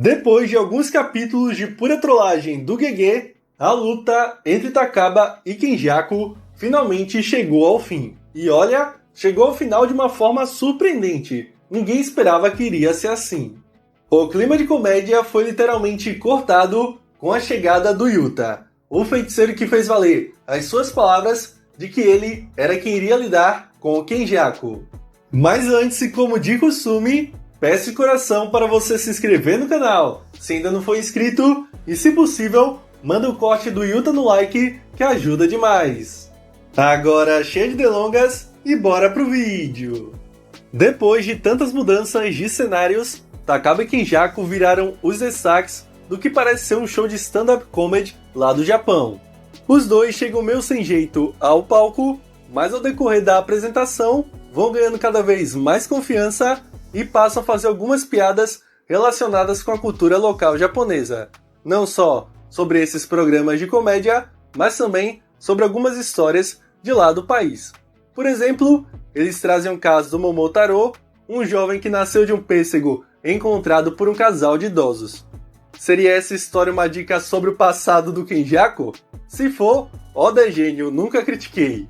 Depois de alguns capítulos de pura trollagem do GG, a luta entre Takaba e Kenjaku finalmente chegou ao fim. E olha, chegou ao final de uma forma surpreendente. Ninguém esperava que iria ser assim. O clima de comédia foi literalmente cortado com a chegada do Yuta, o feiticeiro que fez valer as suas palavras de que ele era quem iria lidar com o Kenjaku. Mas antes, e como de costume, peço de coração para você se inscrever no canal, se ainda não for inscrito, e se possível, manda o corte do Yuta no like, que ajuda demais. Agora, cheio de delongas, e bora pro vídeo! Depois de tantas mudanças de cenários, Takaba e Kenjaku viraram os destaques do que parece ser um show de stand-up comedy lá do Japão. Os dois chegam meio sem jeito ao palco, mas ao decorrer da apresentação, vão ganhando cada vez mais confiança e passam a fazer algumas piadas relacionadas com a cultura local japonesa. Não só sobre esses programas de comédia, mas também sobre algumas histórias de lá do país. Por exemplo, eles trazem o caso do Momotaro, um jovem que nasceu de um pêssego encontrado por um casal de idosos. Seria essa história uma dica sobre o passado do Kenjaku? Se for, Oda é gênio, nunca critiquei.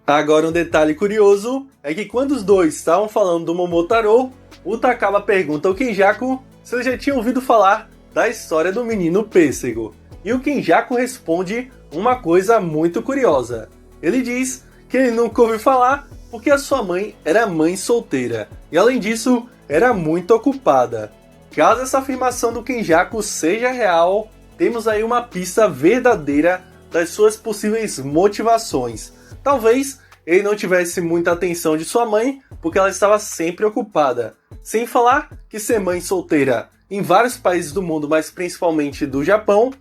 Agora um detalhe curioso é que quando os dois estavam falando do Momotaro, o Takaba pergunta ao Kenjaku se ele já tinha ouvido falar da história do menino pêssego. E o Kenjaku responde uma coisa muito curiosa. Ele diz que ele nunca ouviu falar porque a sua mãe era mãe solteira e além disso era muito ocupada. Caso essa afirmação do Kenjaku seja real, temos aí uma pista verdadeira das suas possíveis motivações. Talvez ele não tivesse muita atenção de sua mãe porque ela estava sempre ocupada. Sem falar que ser mãe solteira em vários países do mundo, mas principalmente do Japão,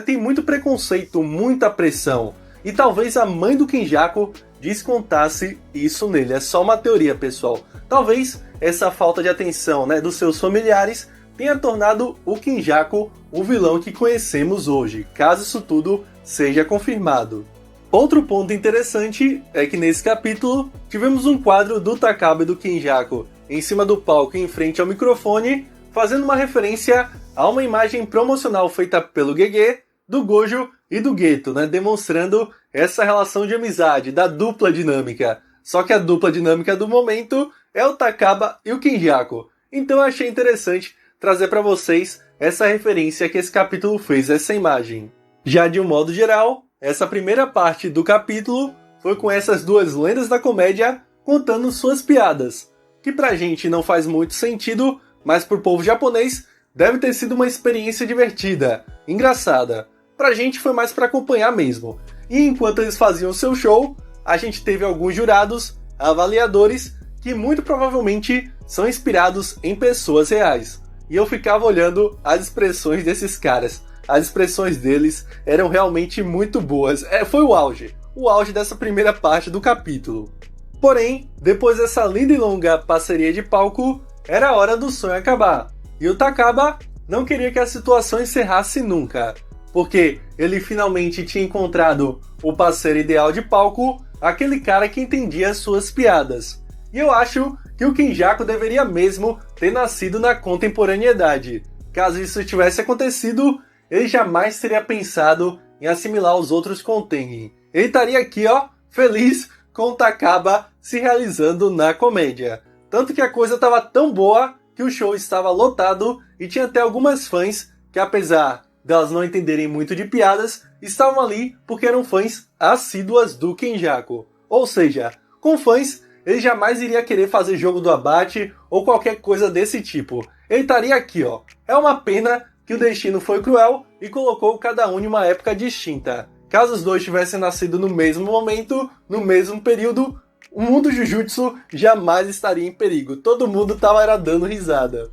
tem muito preconceito, muita pressão. E talvez a mãe do Kenjaku descontasse isso nele. É só uma teoria, pessoal. Talvez essa falta de atenção dos seus familiares tenha tornado o Kenjaku o vilão que conhecemos hoje, caso isso tudo seja confirmado. Outro ponto interessante é que nesse capítulo tivemos um quadro do Takaba e do Kenjaku em cima do palco em frente ao microfone, fazendo uma referência a uma imagem promocional feita pelo GG, do Gojo e do Geto, demonstrando essa relação de amizade, da dupla dinâmica. Só que a dupla dinâmica do momento é o Takaba e o Kenjaku. Então eu achei interessante trazer para vocês essa referência que esse capítulo fez, essa imagem. Já de um modo geral, essa primeira parte do capítulo foi com essas duas lendas da comédia contando suas piadas, que pra gente não faz muito sentido, mas pro povo japonês deve ter sido uma experiência divertida, engraçada. Pra gente foi mais pra acompanhar mesmo. E enquanto eles faziam seu show, a gente teve alguns jurados, avaliadores, que muito provavelmente são inspirados em pessoas reais. E eu ficava olhando as expressões desses caras. As expressões deles eram realmente muito boas. Foi o auge dessa primeira parte do capítulo. Porém, depois dessa linda e longa parceria de palco, era hora do sonho acabar. E o Takaba não queria que a situação encerrasse nunca, porque ele finalmente tinha encontrado o parceiro ideal de palco, aquele cara que entendia as suas piadas. E eu acho que o Kenjaku deveria mesmo ter nascido na contemporaneidade. Caso isso tivesse acontecido, ele jamais teria pensado em assimilar os outros com o Tengen. Ele estaria aqui, feliz com o Takaba se realizando na comédia. Tanto que a coisa estava tão boa que o show estava lotado e tinha até algumas fãs que, apesar delas não entenderem muito de piadas, estavam ali porque eram fãs assíduas do Kenjaku. Ou seja, com fãs, ele jamais iria querer fazer jogo do abate ou qualquer coisa desse tipo. Ele estaria aqui, É uma pena que o destino foi cruel e colocou cada um em uma época distinta. Caso os dois tivessem nascido no mesmo momento, no mesmo período, o mundo Jujutsu jamais estaria em perigo. Todo mundo estava dando risada.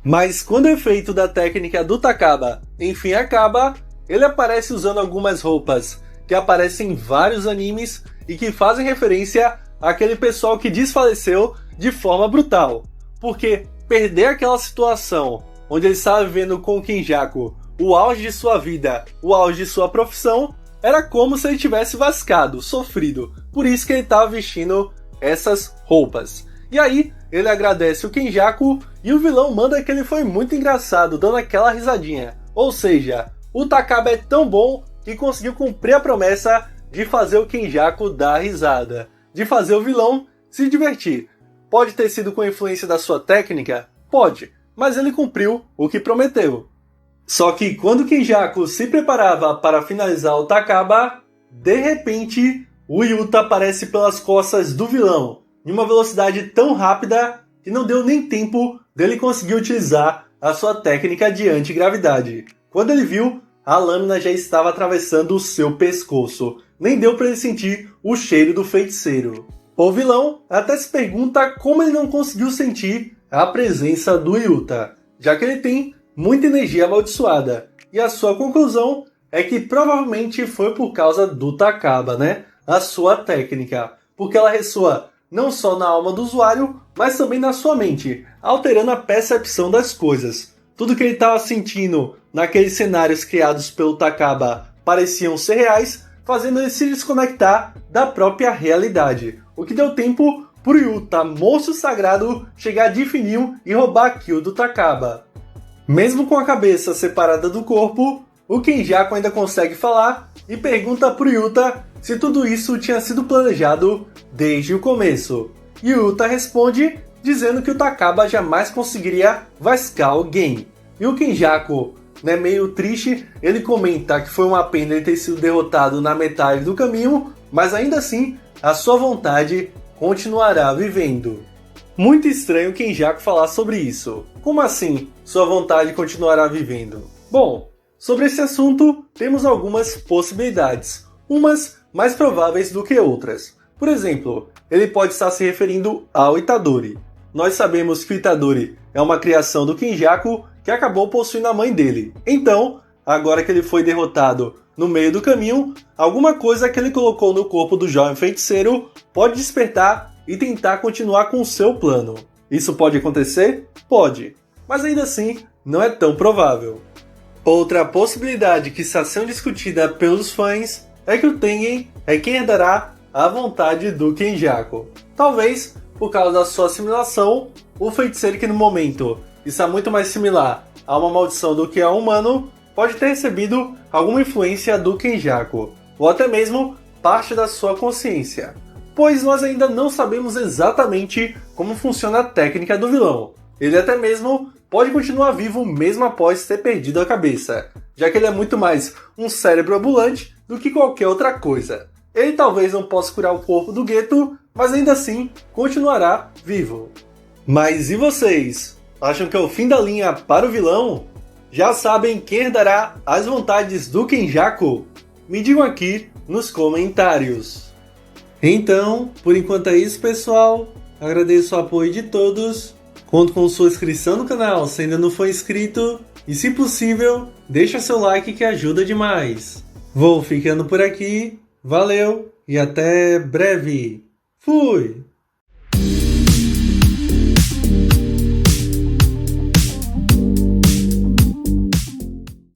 Mas quando o efeito da técnica do Takaba enfim acaba, ele aparece usando algumas roupas que aparecem em vários animes e que fazem referência àquele pessoal que desfaleceu de forma brutal. Porque perder aquela situação onde ele estava vivendo com o Kenjaku o auge de sua vida, o auge de sua profissão, era como se ele tivesse vascado, sofrido. Por isso que ele estava vestindo essas roupas. E aí, ele agradece o Kenjaku e o vilão manda que ele foi muito engraçado, dando aquela risadinha. Ou seja, o Takaba é tão bom que conseguiu cumprir a promessa de fazer o Kenjaku dar risada, de fazer o vilão se divertir. Pode ter sido com a influência da sua técnica? Pode, mas ele cumpriu o que prometeu. Só que quando o Kenjaku se preparava para finalizar o Takaba, de repente, o Yuta aparece pelas costas do vilão, em uma velocidade tão rápida que não deu nem tempo dele conseguir utilizar a sua técnica de antigravidade. Quando ele viu, a lâmina já estava atravessando o seu pescoço. Nem deu para ele sentir o cheiro do feiticeiro. O vilão até se pergunta como ele não conseguiu sentir a presença do Yuta, já que ele tem muita energia amaldiçoada. E a sua conclusão é que provavelmente foi por causa do Takaba, né? A sua técnica. Porque ela ressoa não só na alma do usuário, mas também na sua mente, alterando a percepção das coisas. Tudo que ele estava sentindo naqueles cenários criados pelo Takaba pareciam ser reais, fazendo ele se desconectar da própria realidade. O que deu tempo para o Yuta, monstro sagrado, chegar de fininho e roubar a kill do Takaba. Mesmo com a cabeça separada do corpo, o Kenjaku ainda consegue falar e pergunta para o Yuta se tudo isso tinha sido planejado desde o começo. E o Yuta responde dizendo que o Takaba jamais conseguiria vascar alguém. E o Kenjaku, meio triste, ele comenta que foi uma pena ele ter sido derrotado na metade do caminho, mas ainda assim, a sua vontade continuará vivendo. Muito estranho o Kenjaku falar sobre isso. Como assim, sua vontade continuará vivendo? Bom, sobre esse assunto, temos algumas possibilidades. Umas mais prováveis do que outras. Por exemplo, ele pode estar se referindo ao Itadori. Nós sabemos que o Itadori é uma criação do Kenjaku que acabou possuindo a mãe dele. Então, agora que ele foi derrotado no meio do caminho, alguma coisa que ele colocou no corpo do jovem feiticeiro pode despertar e tentar continuar com o seu plano. Isso pode acontecer? Pode, mas ainda assim não é tão provável. Outra possibilidade que está sendo discutida pelos fãs é que o Tengen é quem herdará a vontade do Kenjaku. Talvez, por causa da sua assimilação, o feiticeiro que no momento está muito mais similar a uma maldição do que a um humano, pode ter recebido alguma influência do Kenjaku, ou até mesmo parte da sua consciência. Pois nós ainda não sabemos exatamente como funciona a técnica do vilão. Ele até mesmo pode continuar vivo mesmo após ter perdido a cabeça, já que ele é muito mais um cérebro ambulante do que qualquer outra coisa. Ele talvez não possa curar o corpo do Geto, mas ainda assim continuará vivo. Mas e vocês? Acham que é o fim da linha para o vilão? Já sabem quem herdará as vontades do Kenjaku? Me digam aqui nos comentários. Então, por enquanto é isso, pessoal. Agradeço o apoio de todos. Conto com sua inscrição no canal se ainda não for inscrito. E se possível, deixa seu like que ajuda demais. Vou ficando por aqui. Valeu e até breve. Fui!